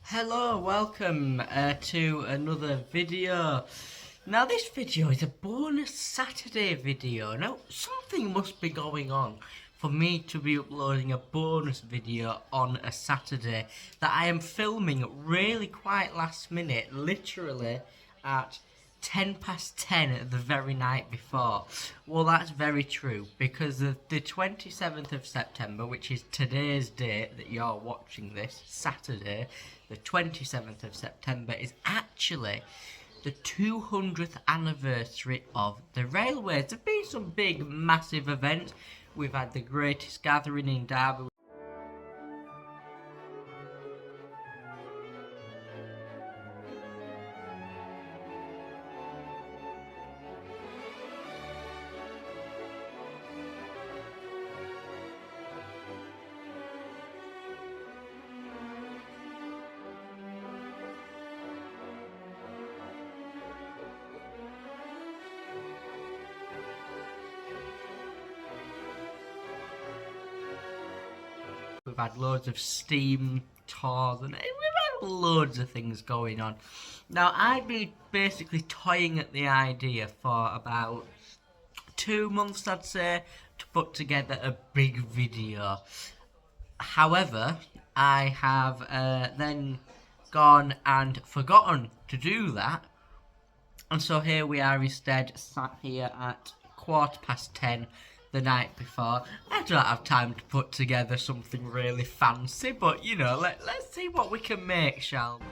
Hello, welcome to another video. Now this video is a bonus Saturday video. Now something must be going on for me to be uploading a bonus video on a Saturday that I am filming really quite last minute, literally at 10 past 10 the very night before. Well, that's very true because the 27th of September, which is today's date that you're watching this, Saturday, the 27th of September, is actually the 200th anniversary of the railways. There have been some big, massive events. We've had the greatest gathering in Derby. We've had loads of steam tours and we've had loads of things going on. Now, I've been basically toying at the idea for about 2 months, I'd say, to put together a big video. However, I have then gone and forgotten to do that. And so here we are instead, sat here at 10:15 the night before. I don't have time to put together something really fancy, but you know, let's see what we can make, shall we?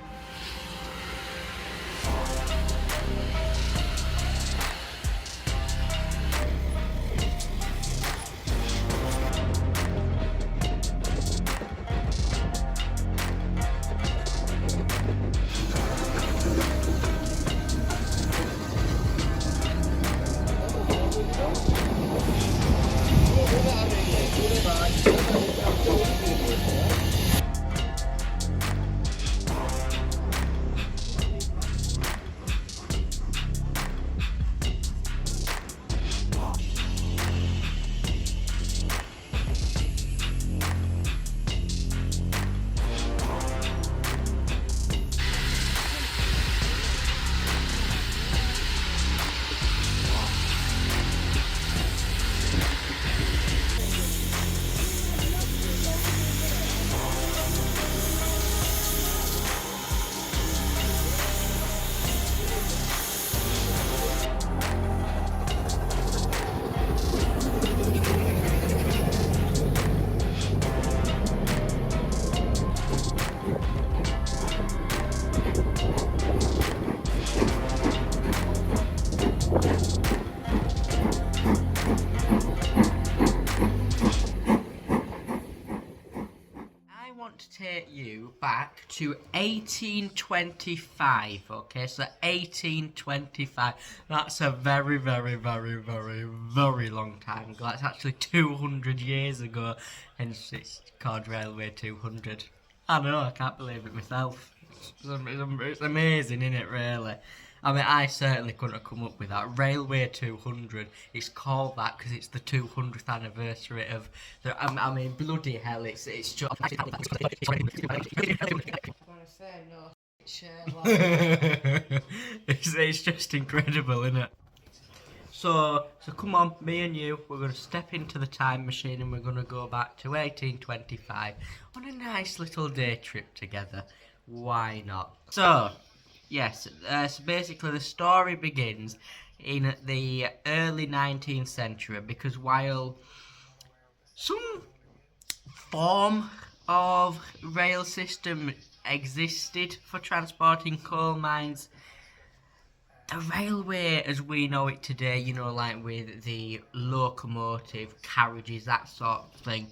I want to take you back to 1825, okay, so 1825, that's a very, very, very, very, very long time ago. That's actually 200 years ago, hence it's called Railway 200. I know, I can't believe it myself. It's amazing, isn't it, really? I mean, I certainly couldn't have come up with that. Railway 200, it's called that because it's the 200th anniversary of the. I mean, bloody hell, it's just. I'm gonna say no shit. It's just incredible, isn't it? So come on, me and you, we're going to step into the time machine and we're going to go back to 1825 on a nice little day trip together. Why not? So, yes, so basically the story begins in the early 19th century because while some form of rail system existed for transporting coal mines, the railway as we know it today, you know, like with the locomotive, carriages, that sort of thing,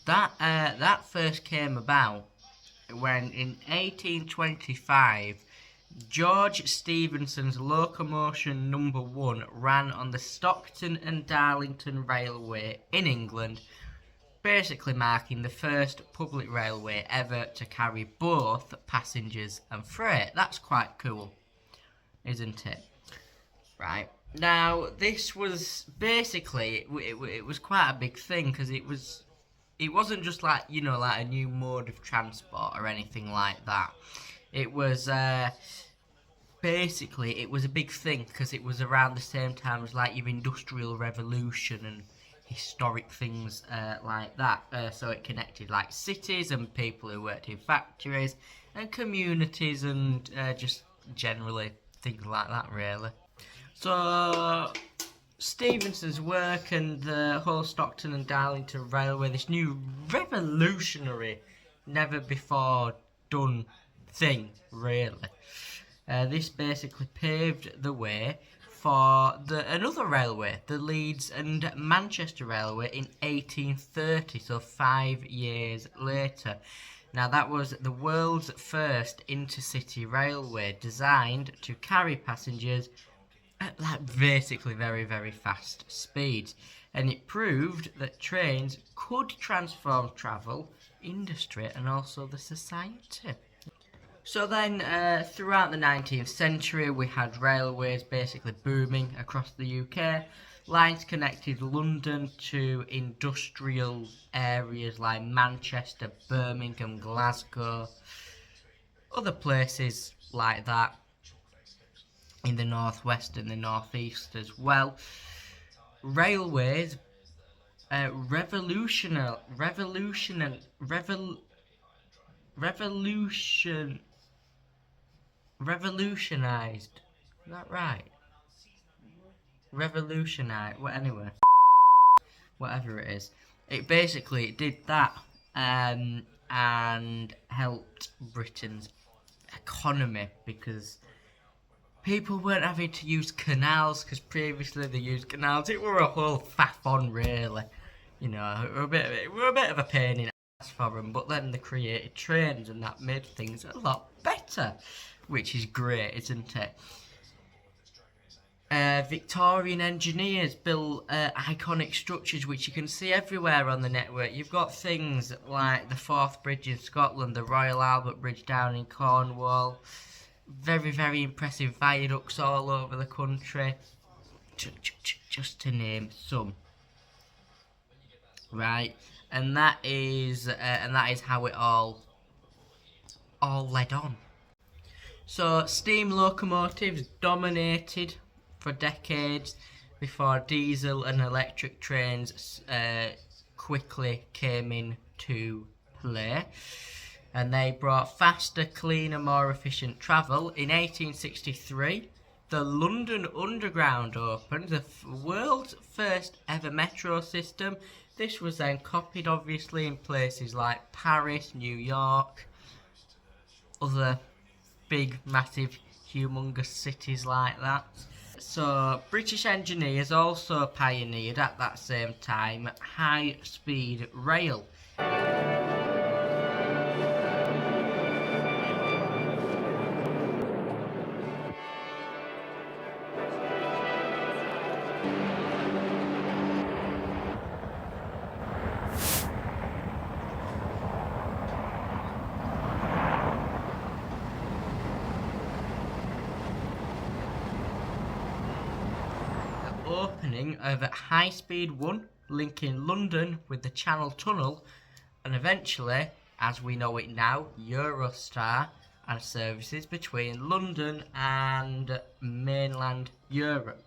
that first came about when in 1825 George Stephenson's locomotion number 1 ran on the Stockton and Darlington Railway in England, basically marking the first public railway ever to carry both passengers and freight. That's quite cool, isn't it? Right. Now, this was basically, it was quite a big thing because it was it wasn't just like, you know, like a new mode of transport or anything like that. It was basically, it was a big thing because it was around the same time as like your industrial revolution and historic things like that. So it connected like cities and people who worked in factories and communities and just generally things like that, really. So Stephenson's work and the whole Stockton and Darlington Railway, this new revolutionary, never before done thing, really. This basically paved the way for another railway, the Leeds and Manchester Railway, in 1830, so 5 years later. Now, that was the world's first intercity railway designed to carry passengers at like basically very, very fast speeds. And it proved that trains could transform travel, industry, and also the society. So then, throughout the 19th century, we had railways basically booming across the UK. Lines connected London to industrial areas like Manchester, Birmingham, Glasgow, other places like that in the northwest and the northeast as well. Railways revolutionized. Is that right? Revolutionized. Well, anyway, whatever it is, it basically did that and helped Britain's economy because people weren't having to use canals because previously they used canals. It were a whole faff on, really. You know, it were a bit of a pain in the ass for them, but then they created trains and that made things a lot better, which is great, isn't it? Victorian engineers built iconic structures which you can see everywhere on the network. You've got things like the Forth Bridge in Scotland, the Royal Albert Bridge down in Cornwall. Very, very impressive viaducts all over the country. Just to name some. Right, and that is how it all led on. So steam locomotives dominated for decades before diesel and electric trains quickly came into play. And they brought faster, cleaner, more efficient travel. In 1863, the London Underground opened, the world's first ever metro system. This was then copied, obviously, in places like Paris, New York, other big, massive, humongous cities like that. So, British engineers also pioneered at that same time high-speed rail. Opening of High Speed 1, linking London with the Channel Tunnel, and eventually, as we know it now, Eurostar, and services between London and mainland Europe.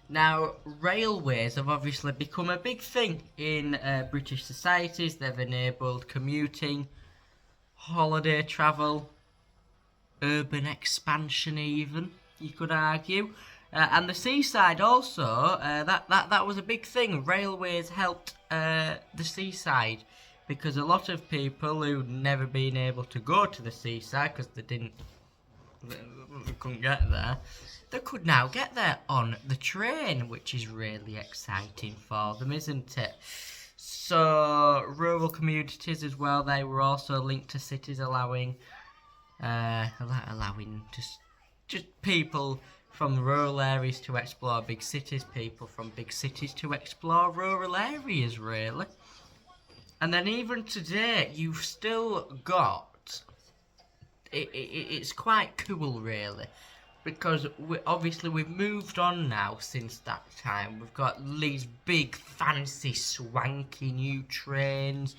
Now, railways have obviously become a big thing in British societies. They've enabled commuting, holiday travel, urban expansion even, you could argue. And the seaside also, that was a big thing. Railways helped the seaside because a lot of people who'd never been able to go to the seaside because they couldn't get there, they could now get there on the train, which is really exciting for them, isn't it? So rural communities as well, they were also linked to cities, allowing just people from rural areas to explore big cities, people from big cities to explore rural areas, really. And then even today, you've still got... It's quite cool, really, because obviously we've moved on now since that time. We've got these big, fancy, swanky new trains,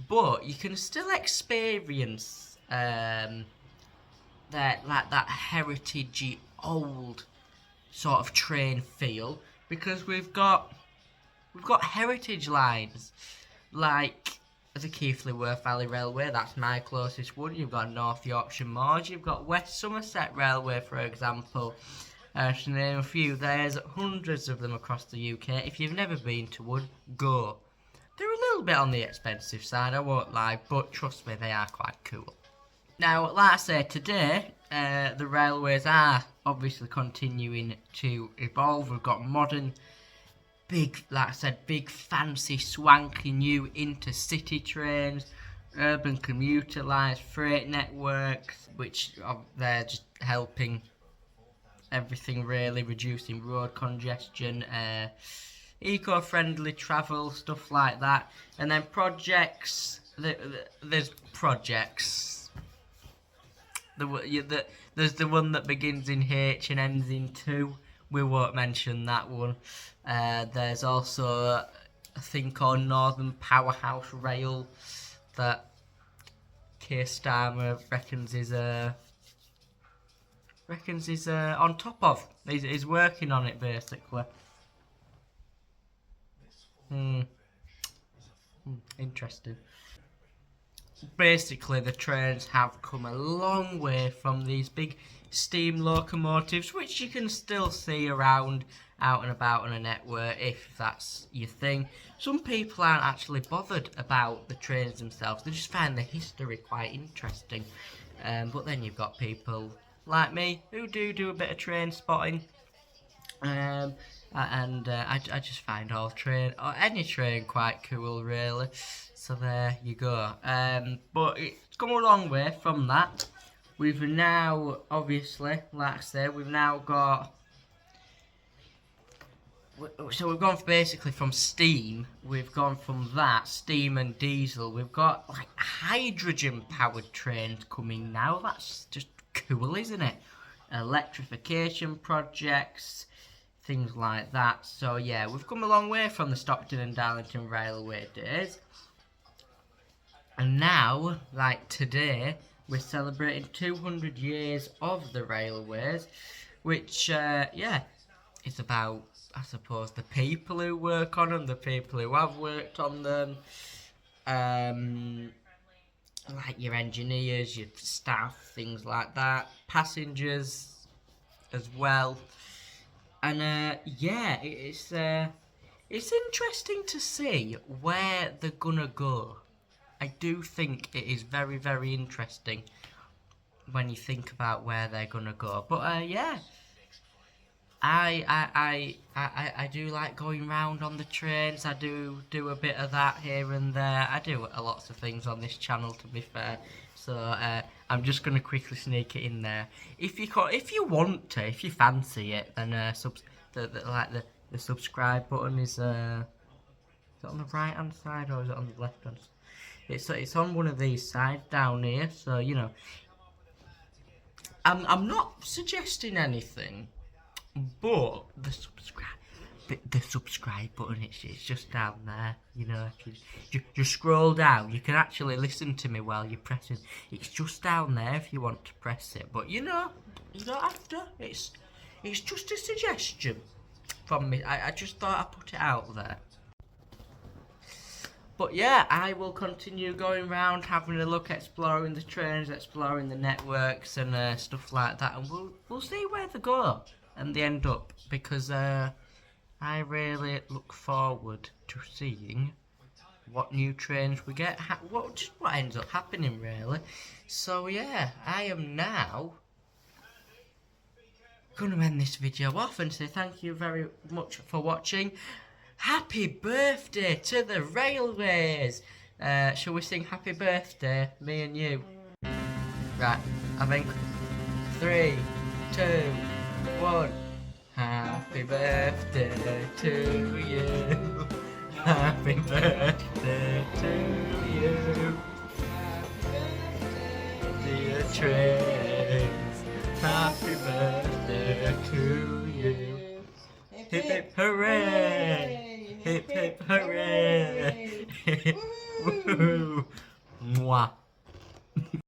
but you can still experience that heritagey old sort of train feel, because we've got heritage lines like the Keighley Worth Valley Railway. That's my closest one. You've got North Yorkshire Moors, you've got West Somerset Railway, for example, to name a few. There's hundreds of them across the UK. If you've never been to one, go. They're a little bit on the expensive side, I won't lie, but trust me, they are quite cool. Now, like I say, today, the railways are obviously continuing to evolve. We've got modern, big, like I said, big, fancy, swanky new intercity trains, urban commuter lines, freight networks, which they're just helping everything really, reducing road congestion, eco-friendly travel, stuff like that. And then projects, there's projects. There's the one that begins in H and ends in 2. We won't mention that one. There's also a thing called Northern Powerhouse Rail that Keir Starmer reckons is on top of. He's working on it basically. Interesting. Basically, the trains have come a long way from these big steam locomotives, which you can still see around out and about on a network if that's your thing. Some people aren't actually bothered about the trains themselves, they just find the history quite interesting. But then you've got people like me who do a bit of train spotting. I just find all train, or any train, quite cool really. So there you go. But it's come a long way from that. We've now, obviously, like I say, we've now got... So we've gone basically from steam, we've gone from that, steam and diesel, we've got like hydrogen-powered trains coming now. That's just cool, isn't it? Electrification projects, things like that. So yeah, we've come a long way from the Stockton and Darlington Railway days. And now, like today, we're celebrating 200 years of the railways, which, yeah, it's about, I suppose, the people who work on them, the people who have worked on them, like your engineers, your staff, things like that, passengers as well. And, yeah, it's interesting to see where they're gonna go. I do think it is very, very interesting when you think about where they're gonna go. But yeah, I do like going round on the trains. I do a bit of that here and there. I do lots of things on this channel, to be fair. So I'm just gonna quickly sneak it in there. If you want to, if you fancy it, then the subscribe button is it on the right hand side or is it on the left hand side? It's on one of these sides down here, so you know. I'm not suggesting anything, but the subscribe button, it's just down there. You know, if you just scroll down, you can actually listen to me while you're pressing. It's just down there if you want to press it, but you know, you don't have to. It's just a suggestion from me. I just thought I'd put it out there. But yeah, I will continue going around, having a look, exploring the trains, exploring the networks and stuff like that, and we'll see where they go and they end up, because I really look forward to seeing what new trains we get, what ends up happening really. So yeah, I am now going to end this video off and say thank you very much for watching. Happy birthday to the railways! Shall we sing happy birthday, me and you? Right, I think 3, 2, 1. Happy birthday to you. Happy birthday to you. Dear trains, happy birthday birthday to you. Hip hip hooray! Hip hip hooray! Woo! Woo! Mwah.